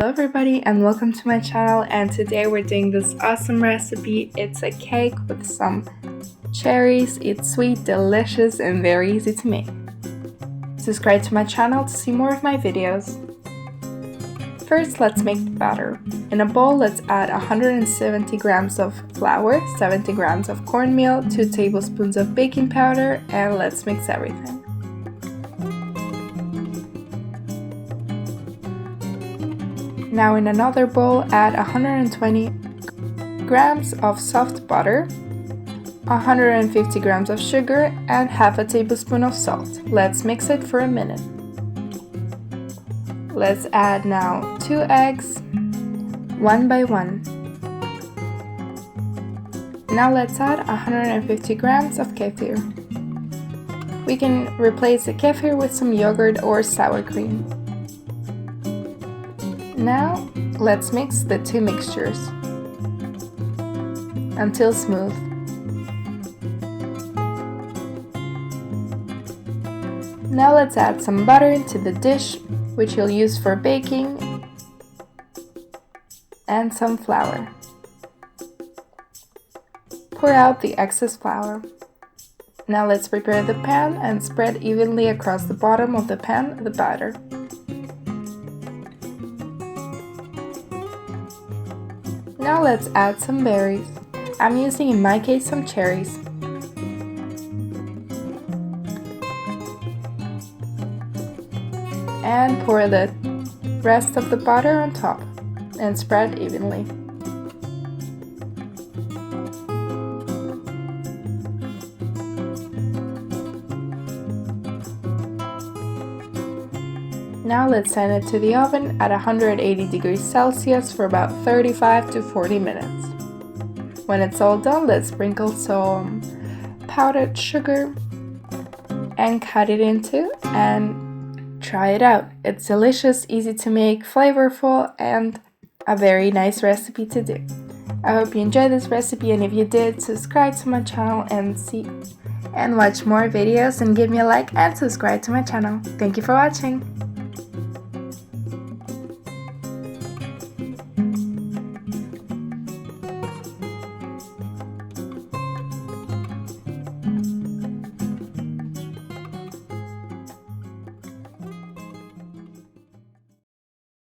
Hello everybody and welcome to my channel, and today we're doing this awesome recipe. It's a cake with some cherries. It's sweet, delicious and very easy to make. Subscribe to my channel to see more of my videos. First, let's make the batter. In a bowl, let's add 170 grams of flour, 70 grams of cornmeal, 2 tablespoons of baking powder, and let's mix everything. Now in another bowl, add 120 grams of soft butter, 150 grams of sugar, and half a tablespoon of salt. Let's mix it for a minute. Let's add now 2 eggs, one by one. Now let's add 150 grams of kefir. We can replace the kefir with some yogurt or sour cream. Now, let's mix the two mixtures until smooth. Now let's add some butter to the dish, which you'll use for baking, and some flour. Pour out the excess flour. Now let's prepare the pan and spread evenly across the bottom of the pan the batter. Now let's add some berries. I'm using in my case some cherries. And pour the rest of the butter on top and spread evenly. Now let's send it to the oven at 180 degrees Celsius for about 35 to 40 minutes. When it's all done, let's sprinkle some powdered sugar and cut it into and try it out. It's delicious, easy to make, flavorful, and a very nice recipe to do. I hope you enjoyed this recipe, and if you did, subscribe to my channel and watch more videos, and give me a like and subscribe to my channel. Thank you for watching.